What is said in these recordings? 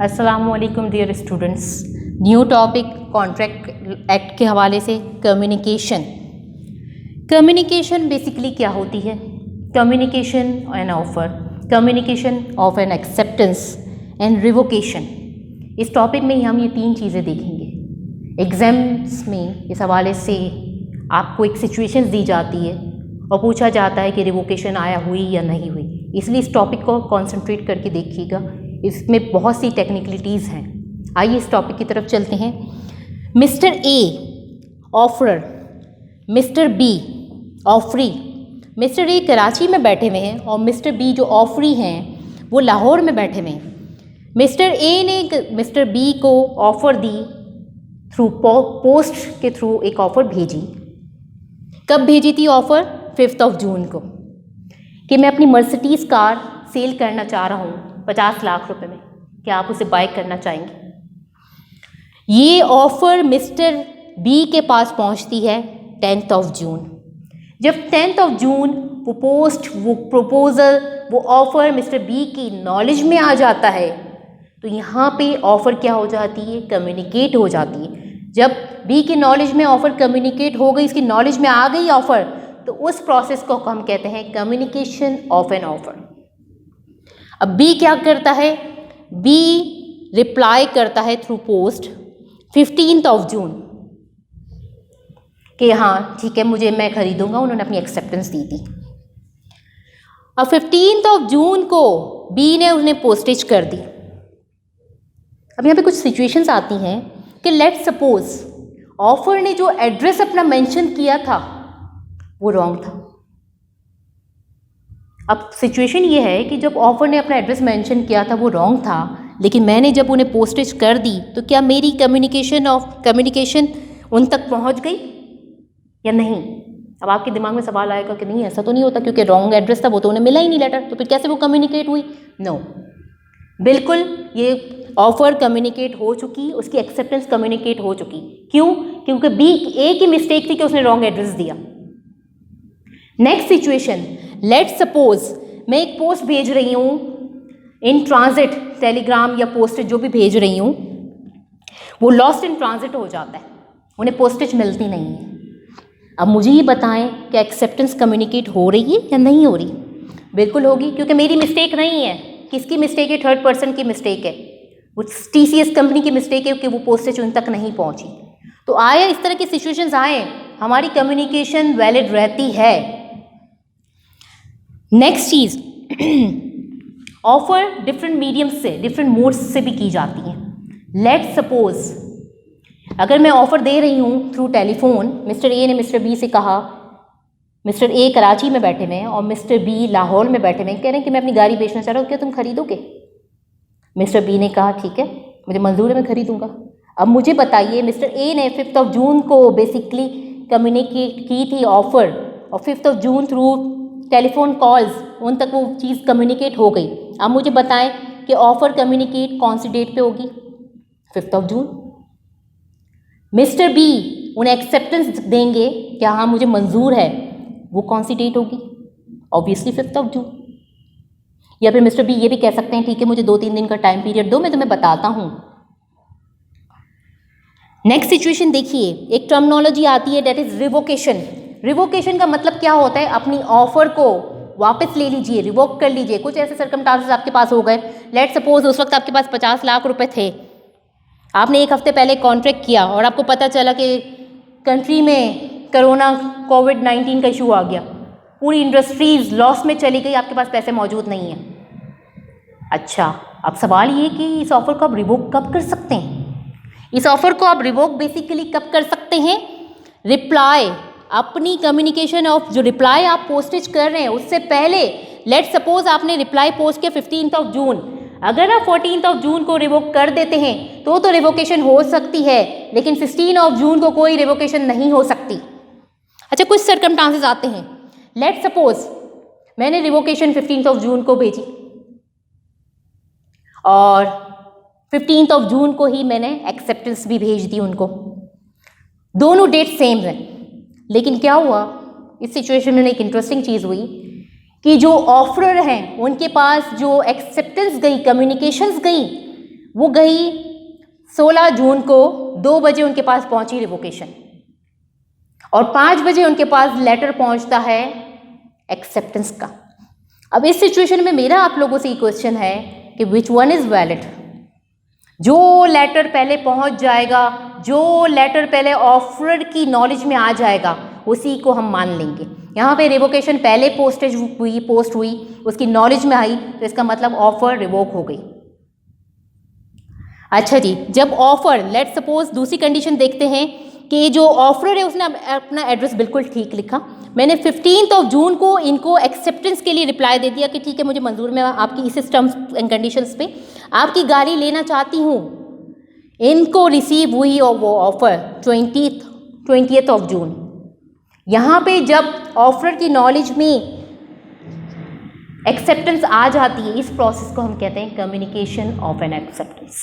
अस्सलामुअलैकुम dear students. New topic contract act के हवाले से कम्युनिकेशन। कम्युनिकेशन बेसिकली क्या होती है? Communication an offer, communication of an acceptance and revocation. इस टॉपिक में हम ये तीन चीज़ें देखेंगे। एग्जाम्स में इस हवाले से आपको एक सिचुएशन दी जाती है और पूछा जाता है कि रिवोकेशन आया हुई या नहीं हुई, इसलिए इस टॉपिक को कंसंट्रेट करके देखिएगा। इसमें बहुत सी टेक्निकलिटीज़ हैं। आइए इस टॉपिक की तरफ चलते हैं। Mister A offeror, mister B offeree. Mister A Karachi में बैठे हुए हैं और मिस्टर बी जो ऑफरी हैं वो लाहौर में बैठे हुए हैं। मिस्टर ए ने मिस्टर बी को ऑफ़र दी थ्रू पोस्ट के थ्रू, एक ऑफ़र भेजी। कब भेजी थी ऑफ़र? 5 जून को, कि मैं अपनी मर्सिडीज़ कार सेल करना चाह रहा हूँ 50 लाख रुपए में, क्या आप उसे बाय करना चाहेंगे? ये ऑफ़र मिस्टर बी के पास पहुँचती है 10 जून। जब 10 जून वो पोस्ट, वो प्रपोज़ल, वो ऑफ़र मिस्टर बी की नॉलेज में आ जाता है, तो यहाँ पे ऑफ़र क्या हो जाती है? कम्युनिकेट हो जाती है। जब बी की नॉलेज में ऑफ़र कम्युनिकेट हो गई, इसकी नॉलेज में आ गई ऑफ़र, तो उस प्रोसेस को हम कहते हैं कम्युनिकेशन ऑफ एन ऑफ़र। अब बी क्या करता है? बी रिप्लाई करता है थ्रू पोस्ट 15 जून कि हाँ ठीक है, मैं ख़रीदूँगा। उन्होंने अपनी एक्सेप्टेंस दी थी। अब 15 जून को बी ने उन्हें पोस्टेज कर दी। अब यहाँ पे कुछ सिचुएशंस आती हैं कि लेट्स सपोज ऑफर ने जो एड्रेस अपना मेंशन किया था वो रॉन्ग था। अब सिचुएशन ये है कि जब ऑफर ने अपना एड्रेस मेंशन किया था वो रॉन्ग था, लेकिन मैंने जब उन्हें पोस्टेज कर दी तो क्या मेरी कम्युनिकेशन उन तक पहुंच गई या नहीं? अब आपके दिमाग में सवाल आएगा कि नहीं, ऐसा तो नहीं होता, क्योंकि रॉन्ग एड्रेस था, वो तो उन्हें मिला ही नहीं लेटर, तो फिर कैसे वो कम्युनिकेट हुई? नो, बिल्कुल ये ऑफ़र कम्युनिकेट हो चुकी, उसकी एक्सेप्टेंस कम्युनिकेट हो चुकी। क्यों? क्योंकि बी ए की मिस्टेक थी कि उसने रॉन्ग एड्रेस दिया। नेक्स्ट सिचुएशन, लेट्स सपोज मैं एक पोस्ट भेज रही हूँ इन ट्रांजिट, टेलीग्राम या पोस्ट जो भी भेज रही हूँ, वो लॉस्ट इन ट्रांजिट हो जाता है, उन्हें पोस्टेज मिलती नहीं है। अब मुझे ये बताएं कि एक्सेप्टेंस कम्युनिकेट हो रही है या नहीं हो रही? बिल्कुल होगी, क्योंकि मेरी मिस्टेक नहीं है। किसकी मिस्टेक है? थर्ड पर्सन की मिस्टेक है। वो TCS कंपनी की मिस्टेक है कि वो पोस्टेज उन तक नहीं पहुंची। तो आए इस तरह की सिचुएशंस आए, हमारी कम्युनिकेशन वैलिड रहती है। नेक्स्ट चीज़, ऑफर डिफरेंट मीडियम से, डिफरेंट मोड्स से भी की जाती है। लेट्स सपोज अगर मैं ऑफर दे रही हूँ थ्रू टेलीफोन, मिस्टर ए ने मिस्टर बी से कहा, मिस्टर ए कराची में बैठे हुए हैं और मिस्टर बी लाहौर में बैठे हुए हैं, कह रहे हैं कि मैं अपनी गाड़ी बेचना चाह रहा हूँ, क्या तुम खरीदोगे? मिस्टर बी ने कहा ठीक है, मुझे मंजूर है, मैं खरीदूंगा। अब मुझे बताइए, मिस्टर ए ने 5 जून को बेसिकली कम्युनिकेट की थी ऑफ़र, और 5 जून थ्रू टेलीफोन कॉल्स उन तक वो चीज़ कम्युनिकेट हो गई। अब मुझे बताएं कि ऑफ़र कम्युनिकेट कौन सी डेट पे होगी? 5 जून। मिस्टर बी उन्हें एक्सेप्टेंस देंगे कि हाँ मुझे मंजूर है, वो कौन सी डेट होगी? ऑब्वियसली 5 जून। या फिर मिस्टर बी ये भी कह सकते हैं ठीक है, मुझे 2-3 दिन का टाइम पीरियड दो, मैं तुम्हें बताता हूँ। नेक्स्ट सिचुएशन देखिए, एक टर्मिनोलॉजी आती है दैट इज रिवोकेशन। रिवोकेशन का मतलब क्या होता है? अपनी ऑफर को वापस ले लीजिए, रिवोक कर लीजिए। कुछ ऐसे सर्कमस्टांसेस आपके पास हो गए, लेट सपोज उस वक्त आपके पास 50 लाख रुपए थे, आपने एक हफ्ते पहले कॉन्ट्रैक्ट किया और आपको पता चला कि कंट्री में कोरोना कोविड-19 का इशू आ गया, पूरी इंडस्ट्रीज लॉस में चली गई, आपके पास पैसे मौजूद नहीं हैं। अच्छा, अब सवाल ये कि इस ऑफ़र को आप रिवोक कब कर सकते हैं? इस ऑफ़र को आप रिवोक बेसिकली कब कर सकते हैं? रिप्लाई, अपनी कम्युनिकेशन ऑफ जो रिप्लाई आप पोस्टेज कर रहे हैं उससे पहले। लेट्स सपोज आपने रिप्लाई पोस्ट किया 15 जून, अगर आप 14 जून को रिवोक कर देते हैं तो रिवोकेशन हो सकती है, लेकिन 16 जून को कोई रिवोकेशन नहीं हो सकती। अच्छा, कुछ सर्कमस्टांसेस आते हैं। लेट्स सपोज मैंने रिवोकेशन 15 जून को भेजी और 15 जून को ही मैंने एक्सेप्टेंस भी भेज दी उनको, दोनों डेट सेम हैं। लेकिन क्या हुआ इस सिचुएशन में? एक इंटरेस्टिंग चीज़ हुई कि जो ऑफरर हैं उनके पास जो एक्सेप्टेंस गई, कम्युनिकेशंस गई, वो गई 16 जून को 2 बजे उनके पास पहुंची रिवोकेशन, और 5 बजे उनके पास लेटर पहुंचता है एक्सेप्टेंस का। अब इस सिचुएशन में मेरा आप लोगों से ये क्वेश्चन है कि विच वन इज़ वैलिड? जो लेटर पहले पहुंच जाएगा, जो लेटर पहले ऑफर की नॉलेज में आ जाएगा, उसी को हम मान लेंगे। यहाँ पे रिवोकेशन पहले पोस्ट हुई, उसकी नॉलेज में आई, तो इसका मतलब ऑफर रिवोक हो गई। अच्छा जी, जब ऑफर, लेट सपोज दूसरी कंडीशन देखते हैं कि जो ऑफर है उसने अपना एड्रेस बिल्कुल ठीक लिखा, मैंने 15 जून को इनको एक्सेप्टेंस के लिए रिप्लाई दे दिया कि ठीक है मुझे मंजूर, मैं आपकी इस टर्म्स एंड कंडीशंस पे आपकी गाड़ी लेना चाहती हूँ। इनको रिसीव हुई और वो ऑफ़र 20th जून। यहाँ पे जब ऑफर की नॉलेज में एक्सेप्टेंस आ जाती है, इस प्रोसेस को हम कहते हैं कम्युनिकेशन ऑफ एन एक्सेप्टेंस।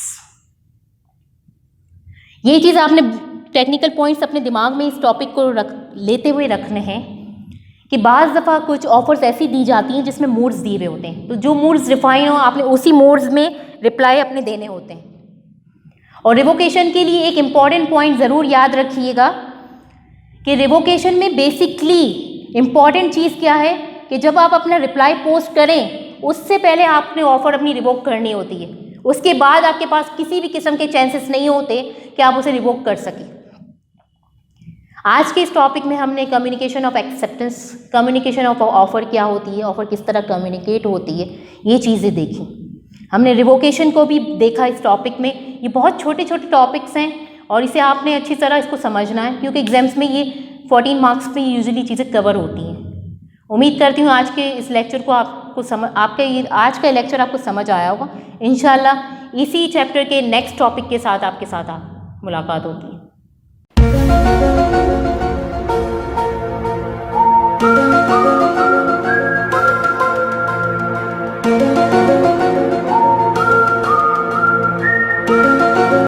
ये चीज़ आपने टेक्निकल पॉइंट्स अपने दिमाग में इस टॉपिक को लेते हुए रखने हैं कि बाज़ दफ़ा कुछ ऑफर्स ऐसी दी जाती हैं जिसमें मोड्स दिए हुए होते हैं, तो जो मोड्स डिफाइन हो आपने उसी मोड्स में रिप्लाई अपने देने होते हैं। और रिवोकेशन के लिए एक इम्पॉर्टेंट पॉइंट ज़रूर याद रखिएगा कि रिवोकेशन में बेसिकली इम्पॉर्टेंट चीज़ क्या है कि जब आप अपना रिप्लाई पोस्ट करें उससे पहले आपने ऑफ़र अपनी रिवोक करनी होती है। उसके बाद आपके पास किसी भी किस्म के चांसेस नहीं होते कि आप उसे रिवोक कर सकें। आज के इस टॉपिक में हमने communication of acceptance, communication of offer क्या होती है, ऑफ़र किस तरह कम्युनिकेट होती है, ये चीज़ें देखी। हमने रिवोकेशन को भी देखा इस टॉपिक में। ये बहुत छोटे छोटे टॉपिक्स हैं और इसे आपने अच्छी तरह इसको समझना है, क्योंकि एग्जाम्स में ये 14 मार्क्स पे यूजुअली चीज़ें कवर होती हैं। उम्मीद करती हूँ आज के इस लेक्चर को आज का लेक्चर आपको समझ आया होगा। इंशाल्लाह इसी चैप्टर के नेक्स्ट टॉपिक के साथ आपके साथ मुलाकात होती है।